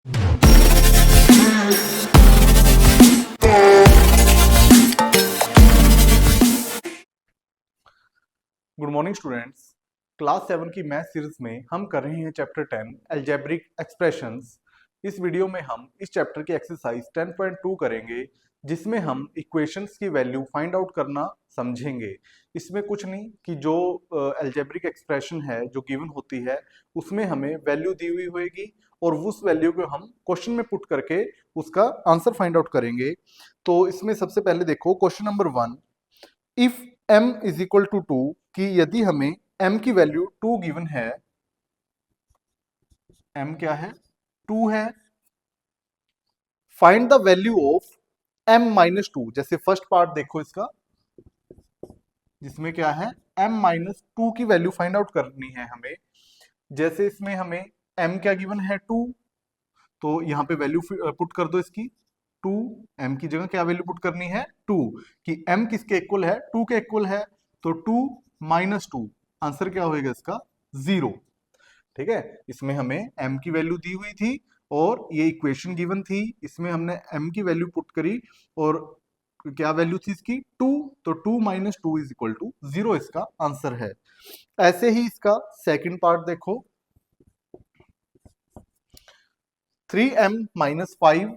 Good morning students. Class 7 की math series में हम कर रहे हैं चैप्टर 10 अलजेब्रिक एक्सप्रेशंस। इस वीडियो में हम इस चैप्टर की एक्सरसाइज 10.2 करेंगे, जिसमें हम इक्वेशंस की वैल्यू फाइंड आउट करना समझेंगे। इसमें कुछ नहीं कि जो अलजेब्रिक एक्सप्रेशन है जो गिवन होती है उसमें हमें वैल्यू दी हुई होगी और उस वैल्यू को हम क्वेश्चन में पुट करके उसका आंसर फाइंड आउट करेंगे। तो इसमें सबसे पहले देखो question number 1, if m is equal to 2, कि यदि हमें m की वैल्यू 2 गिवन है, m क्या है 2 है, find the value of m minus 2। जैसे फर्स्ट पार्ट देखो इसका, जिसमें क्या है m माइनस 2 की वैल्यू फाइंड आउट करनी है हमें। जैसे इसमें हमें m क्या गिवन है 2, तो यहाँ पे वैल्यू पुट कर दो इसकी 2। m की जगह क्या वैल्यू पुट करनी है 2, कि m किसके इक्वल है 2 के इक्वल है, तो 2 माइनस 2, आंसर क्या होएगा इसका 0। ठीक है, इसमें हमें m की वैल्यू दी हुई थी और ये इक्वेशन गिवन थी, इसमें हमने m की वैल्यू पुट करी और क्या वैल्यू थी इसकी 2, तो 2 माइनस 2 इज इक्वल टू 0 इसका आंसर है। ऐसे ही इसका सेकंड पार्ट देखो, 3m माइनस 5,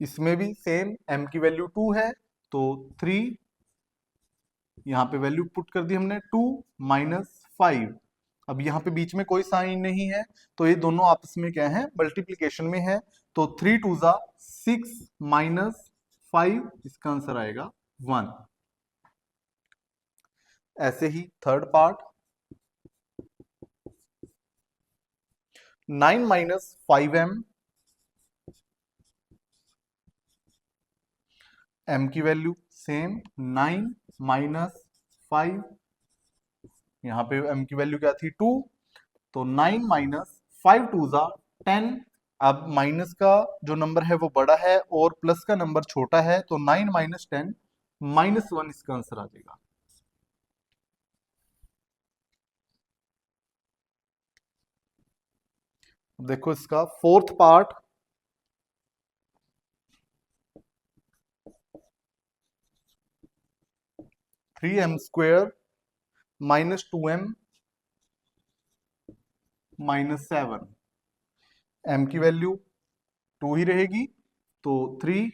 इसमें भी सेम m की वैल्यू 2 है, तो 3 यहाँ पे वैल्यू पुट कर दी हमने 2 माइनस 5। अब यहाँ पे बीच में कोई साइन नहीं है, तो ये दोनों आपस में क्या है मल्टीप्लीकेशन में है, तो 3 2 जा 6 माइनस 5, इसका आंसर आएगा 1। ऐसे ही third part, 9 minus 5m, m की वैल्यू सेम 9 माइनस 5, यहाँ पे m की वैल्यू क्या थी 2, तो 9 माइनस 5 2 जा 10। अब माइनस का जो नंबर है वो बड़ा है और प्लस का नंबर छोटा है, तो 9 माइनस 10 माइनस 1 इसका आंसर आ जाएगा। देखो इसका fourth part, 3m square minus 2m minus 7, m की वैल्यू 2 ही रहेगी, तो 3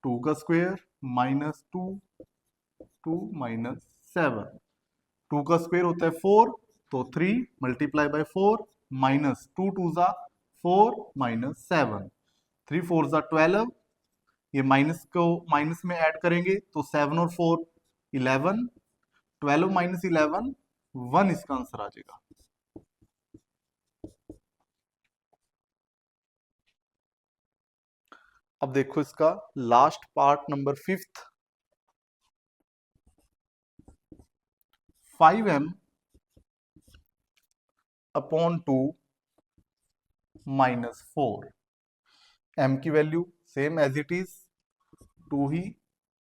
2 का स्क्वेयर माइनस 2 2 माइनस 7, 2 का स्क्वेयर होता है 4, तो 3 मल्टीप्लाई बाय 4 माइनस 2 2 जा 4 माइनस 7, 3 4 जा 12, ये माइनस को माइनस में ऐड करेंगे तो 7 और 4 11, 12 माइनस 11 1 इसका आंसर आ जाएगा। अब देखो इसका last part number 5th, 5m upon 2 minus 4, m की value same as it is 2 ही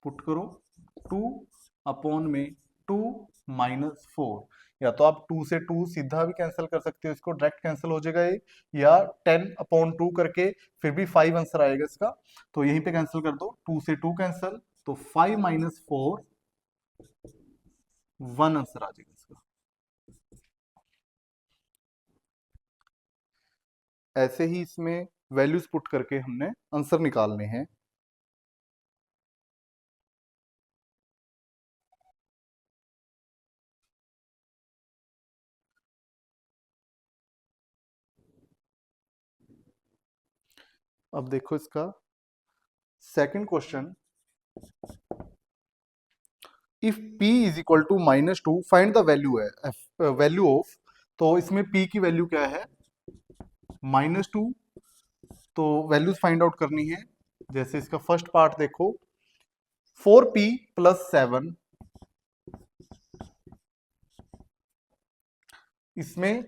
पुट करो, 2 अपॉन में 2 माइनस 4, या तो आप 2 से 2 सीधा भी कैंसिल कर सकते हो, इसको डायरेक्ट कैंसिल हो जाएगा ये, या 10 अपॉन 2 करके फिर भी 5 आंसर आएगा इसका, तो यहीं पे कैंसिल कर दो, 2 से 2 कैंसिल, तो 5 माइनस 4 1 आंसर आ जाएगा इसका। ऐसे ही इसमें वैल्यूज पुट करके हमने आंसर निकालने हैं। अब देखो इसका second question, if p is equal to minus 2 find the value है वैल्यू ऑफ, तो इसमें p की वैल्यू क्या है -2, तो वैल्यूज फाइंड आउट करनी है। जैसे इसका फर्स्ट पार्ट देखो, 4p प्लस 7, इसमें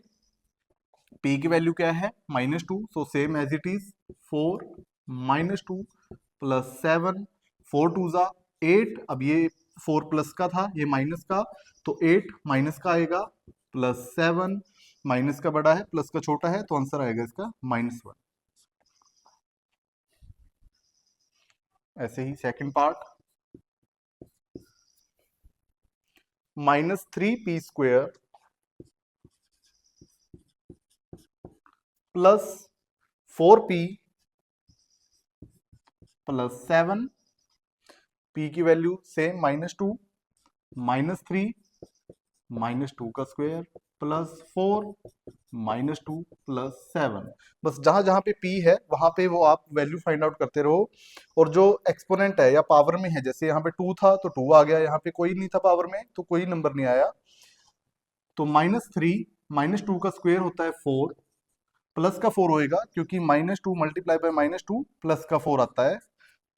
p की वैल्यू क्या है -2, so same as it is 4 -2 plus 7, 4 2 जा 8, अब ये 4 प्लस का था ये माइनस का, तो 8 माइनस का आएगा +7, माइनस का बड़ा है प्लस का छोटा है, तो आंसर आएगा इसका -1। ऐसे ही second part, -3p² +4p +7, p की वैल्यू सेम -2, -3 -2 का स्क्वायर +4 -2 +7। बस जहां जहां पे p है वहां पे वो आप वैल्यू फाइंड आउट करते रहो, और जो एक्सपोनेंट है या पावर में है, जैसे यहाँ पे 2 था तो 2 आ गया, यहाँ पे कोई नहीं था पावर में तो कोई नंबर नहीं आया, तो -3 -2 का स्क्वायर होता है 4, प्लस का 4 होएगा क्योंकि -2 मल्टीप्लाई बाय -2 प्लस का 4 आता है,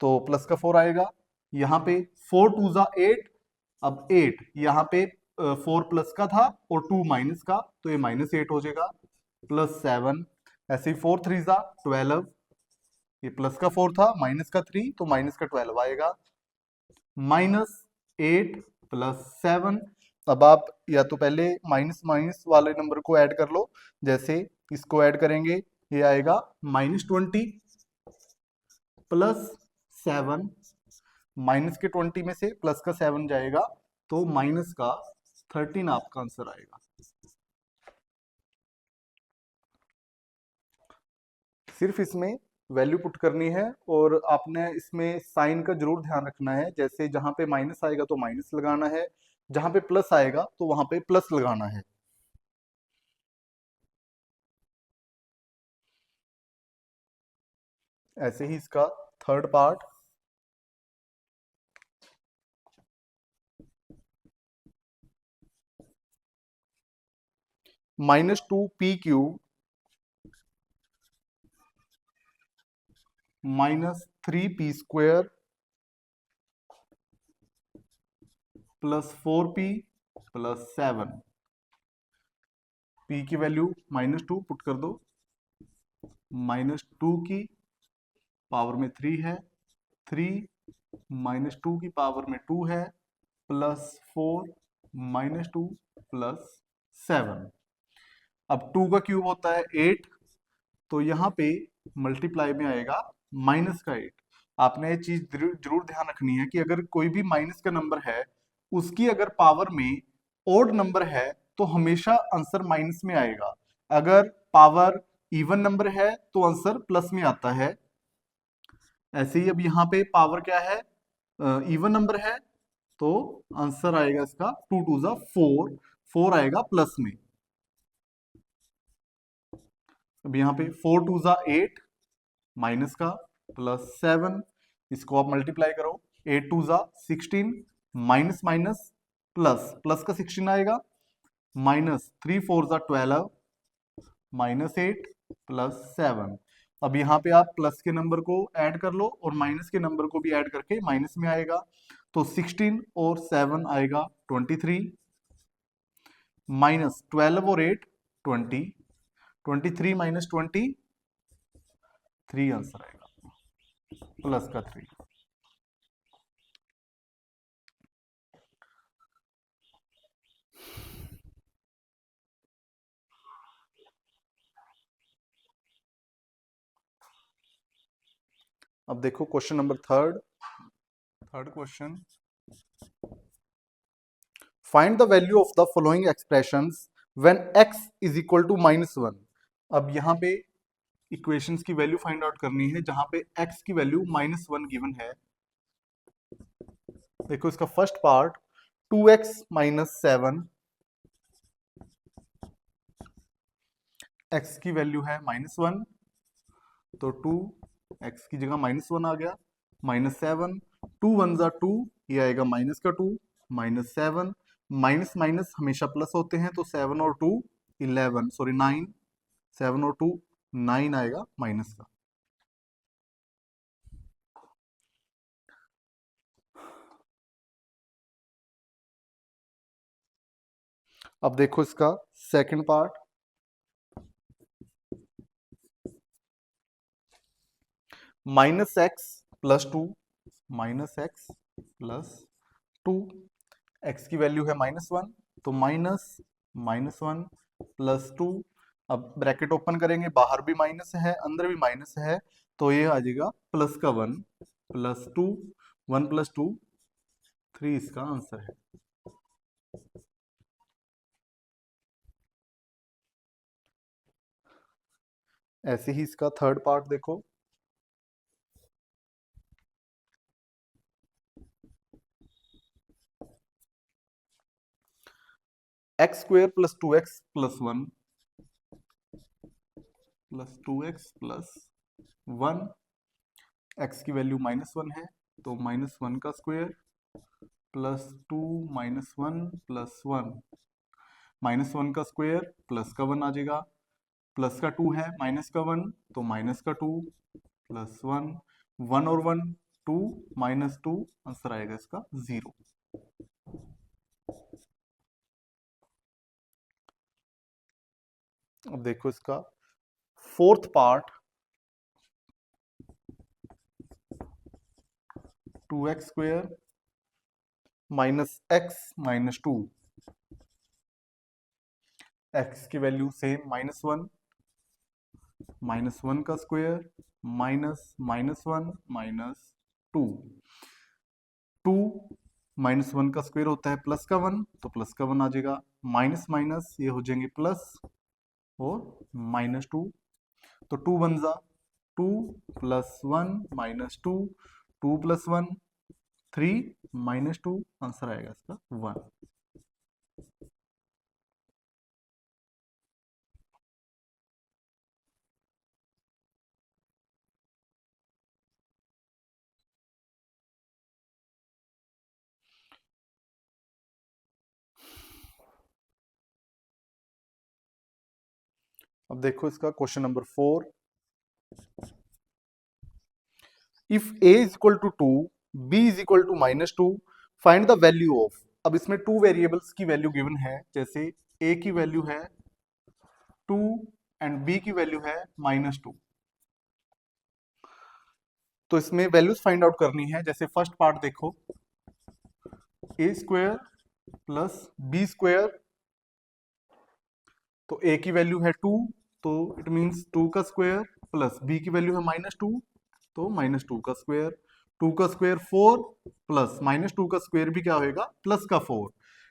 तो प्लस का 4 आएगा। यहाँ पे 4 2 जा 8, अब 8 यहाँ पे 4 प्लस का था और 2 माइनस का, तो ये -8 हो जाएगा, +7। ऐसे ही 4 3 जा 12, ये प्लस का 4 था माइनस का 3, तो माइनस का 12 आएगा, -8 +7। अब आप या तो पहले माइनस माइनस वाले नंबर को ऐड कर लो, जैसे इसको ऐड करेंगे, ये आएगा -20 +7, माइनस के 20 में से प्लस का 7 जाएगा, तो माइनस का 13 आपका आंसर आएगा। सिर्फ इसमें वैल्यू पुट करनी है, और आपने इसमें साइन का जरूर ध्यान रखना है, जैसे जहां पे माइनस आएगा तो माइनस लगाना है, जहां पे प्लस आएगा तो वहां पे प्लस लगाना है। ऐसे ही इसका third part, -2p³ -3p² +4p +7, p की वैल्यू -2 पुट कर दो, -2 की पावर में 3 है, 3 -2 की पावर में 2 है, +4 -2 +7। अब 2 का क्यूब होता है 8, तो यहाँ पे मल्टीप्लाई में आएगा माइनस का 8। आपने ये चीज जरूर ध्यान रखनी है कि अगर कोई भी माइनस का नंबर है, उसकी अगर पावर में ओड नंबर है तो हमेशा आंसर माइनस में आएगा, अगर पावर इवन नंबर है तो आंसर प्लस में आता है। ऐसे ही अब यहाँ पे पावर क्या है, इवन नंबर है, तो आंसर आएगा इसका 2 2 जा 4, 4 आएगा प्लस में। अब यहाँ पे 4 2 जा 8 माइनस का +7, इसको आप मल्टीप्लाई करो, 8 2 जा 16, माइनस माइनस प्लस, प्लस का 16 आएगा, -3 4 जा 12, -8 +7। अब यहाँ पे आप प्लस के नंबर को ऐड कर लो और माइनस के नंबर को भी ऐड करके माइनस में आएगा, तो 16 और 7 आएगा 23, -12 और 8 20, 23 - 20 3 आंसर आएगा, प्लस का 3। अब देखो question number third question, find the value of the following expressions when x is equal to -1। अब यहाँ पे इक्वेशंस की वैल्यू फाइंड आउट करनी है जहां पे x की वैल्यू -1 गिवन है। देखो इसका फर्स्ट पार्ट 2x - 7, x की वैल्यू है -1, तो 2x की जगह -1 आ गया, -7, 2 1 जा 2, ये आएगा माइनस का 2, -7, माइनस माइनस हमेशा प्लस होते हैं, तो 7 और 2 11, सॉरी 9, 7 और 2 9 आएगा माइनस का। अब देखो इसका second part, -x + 2, -x + 2, x की वैल्यू है -1, तो -2 -1 +2। अब ब्रैकेट ओपन करेंगे, बाहर भी माइनस है अंदर भी माइनस है, तो ये आ जाएगा प्लस का 1 +2, 1 + 2 3 इसका आंसर है। ऐसे ही इसका थर्ड पार्ट देखो, x² + 2x + 1 + 2x + 1, x की वैल्यू -1 है तो -1 का स्क्वायर +2 -1 + 1, -1 का स्क्वायर प्लस का 1 आ जाएगा, प्लस का 2 है माइनस का 1 तो माइनस का 2 +1, 1 और 1 2 -2, आंसर आएगा इसका 0। अब देखो इसका fourth part, 2x² -x -2, x की वैल्यू सेम -1, -1 का स्क्वायर -1 -2, 2 -1 का स्क्वायर होता है प्लस का 1 तो प्लस का 1 आ जाएगा, माइनस माइनस ये हो जाएंगे प्लस और -2, तो 2 बन जा 2 + 1 -2, 2 + 1 3 -2, आंसर आएगा इसका 1। अब देखो इसका question number 4, if a is equal to 2, b is equal to -2, find the value of. अब इसमें 2 वेरिएबल्स की वैल्यू गिवन है, जैसे a की वैल्यू है 2 एंड b की वैल्यू है -2, तो इसमें वैल्यूज फाइंड आउट करनी है। जैसे फर्स्ट पार्ट देखो, a² + b², तो a की वैल्यू है 2 तो इट मींस 2 का स्क्वायर प्लस b की वैल्यू है -2 तो -2 का स्क्वायर, 2 का स्क्वायर 4 प्लस -2 का स्क्वायर भी क्या होएगा प्लस का 4।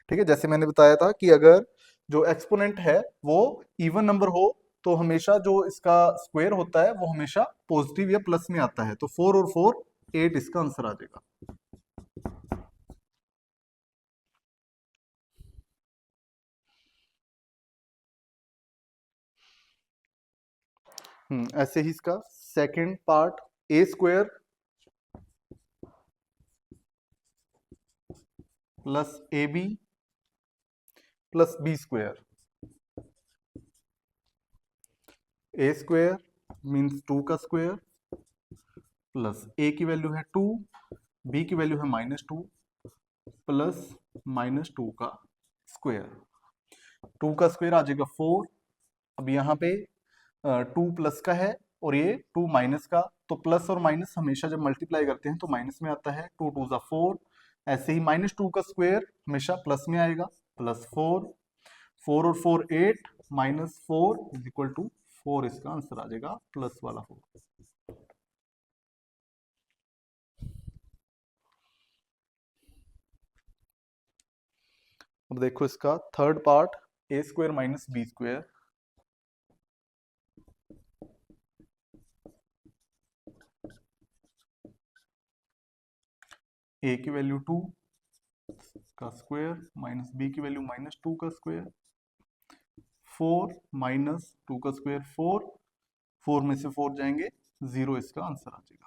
ठीक है, जैसे मैंने बताया था कि अगर जो एक्सपोनेंट है वो इवन नंबर हो तो हमेशा जो इसका स्क्वायर होता है वो हमेशा पॉजिटिव या प्लस में आता है, तो 4 और 4 8 इसका आंसर आ जाएगा। ऐसे ही इसका second part, a² + ab + b², a² means 2 का स्क्वायर प्लस a की वैल्यू है 2, b की वैल्यू है -2 प्लस -2 का स्क्वायर, 2 का स्क्वायर आ जाएगा 4। अब यहाँ पे 2 प्लस का है और ये 2 माइनस का, तो प्लस और माइनस हमेशा जब मल्टीप्लाई करते हैं तो माइनस में आता है, 2 2 4। ऐसे ही -2 का स्क्वायर हमेशा प्लस में आएगा, +4, 4 और 4 8, -4 इज इक्वल टू 4, इसका आंसर आ जाएगा प्लस वाला 4। अब देखो इसका third part, a² - b², a की वैल्यू 2 का स्क्वायर माइनस b की वैल्यू -2 का स्क्वायर, 4 -2 का स्क्वायर 4, 4 में से 4 जाएंगे 0, इसका आंसर आ जाएगा।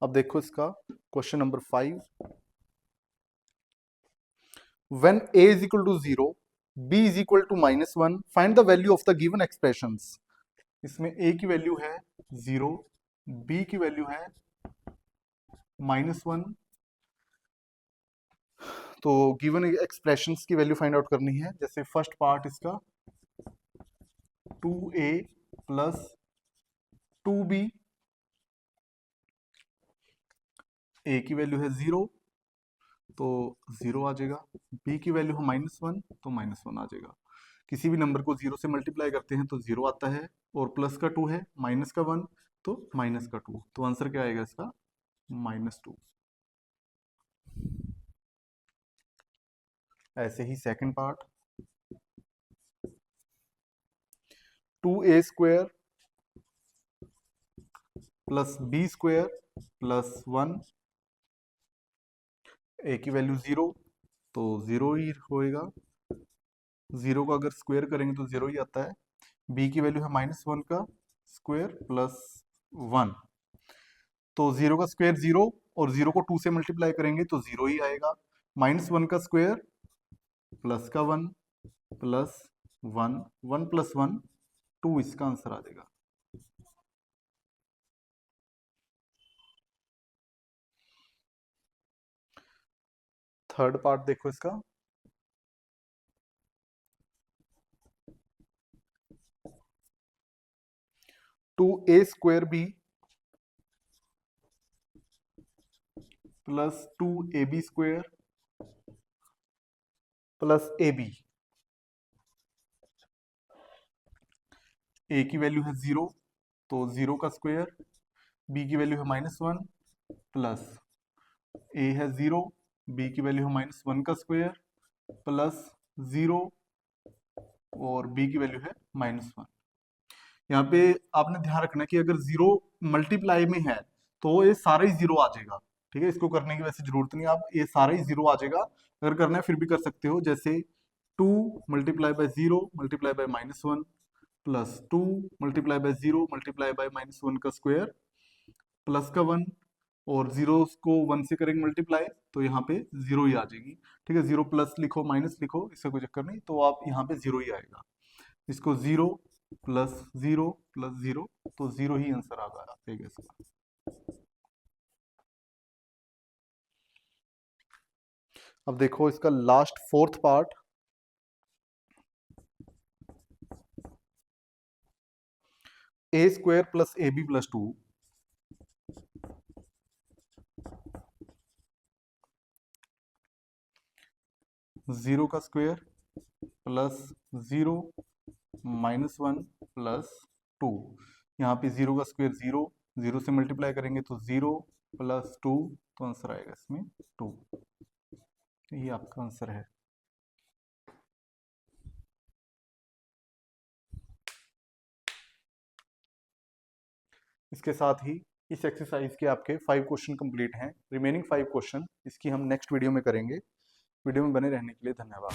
अब देखो इसका question number 5, when a is equal to 0, b is equal to -1, find the value of the given expressions. इसमें a की वैल्यू है 0, b की वैल्यू है -1, तो गिवन एक्सप्रेशंस की वैल्यू फाइंड आउट करनी है। जैसे फर्स्ट पार्ट इसका 2a प्लस 2b, a की वैल्यू है 0 तो 0 आ जाएगा, b की वैल्यू है -1 तो -1 आ जाएगा। किसी भी नंबर को 0 से मल्टीप्लाई करते हैं तो 0 आता है, और प्लस का 2 है, माइनस का 1 तो माइनस का 2, तो आंसर क्या आएगा इसका -2। ऐसे ही second part 2a square plus b square plus 1, a की वैल्यू 0 तो 0 ही होएगा, 0 का अगर स्क्वायर करेंगे तो 0 ही आता है। b की वैल्यू है -1 का स्क्वायर प्लस 1, तो 0 का स्क्वायर 0 और 0 को 2 से मल्टीप्लाई करेंगे तो 0 ही आएगा। -1 का स्क्वायर प्लस का 1 प्लस 1, 1 प्लस 1 2, इसका आंसर आ जाएगा। थर्ड पार्ट देखो इसका 2a square b plus 2ab square plus ab, a की वैल्यू है 0 तो 0 का स्क्वायर, b की वैल्यू है -1 प्लस a है 0, b की वैल्यू है -1 का स्क्वायर प्लस 0 और b की वैल्यू है -1। यहाँ पे आपने ध्यान रखना कि अगर 0 मल्टीप्लाई में है तो ये सारा ही 0 आ जाएगा। ठीक है, इसको करने की वैसे जरूरत नहीं, आप ये सारा ही 0 आ जाएगा। अगर करना है फिर भी कर सकते हो, जैसे 2 multiply by 0 multiply by -1 plus 2 multiply by 0 multiply by -1 का स्क्वायर प्लस का 1, और 0 को 1 से करेंगे मल्टीप्लाई तो यहाँ पे 0 ही आ जाएगी। ठीक है, 0 प्लस लिखो माइनस लिखो, इसका कोई चक्कर नहीं, तो आप यहाँ पे 0 ही आएगा। इसको 0 प्लस 0 प्लस 0 तो 0 ही आंसर आ जाएगा इसका। अब देखो इसका last fourth part a square plus ab plus 2, 0 का स्क्वायर प्लस 0 -1 प्लस 2, यहाँ पे 0 का स्क्वायर 0, 0 से मल्टीप्लाई करेंगे तो 0 प्लस 2 तो आंसर आएगा इसमें 2। ये आपका आंसर है। इसके साथ ही इस एक्सरसाइज के आपके 5 क्वेश्चन कंप्लीट हैं। रिमेनिंग 5 क्वेश्चन इसकी हम नेक्स्ट वीडियो में करेंगे। वीडियो में बने रहने के लिए धन्यवाद।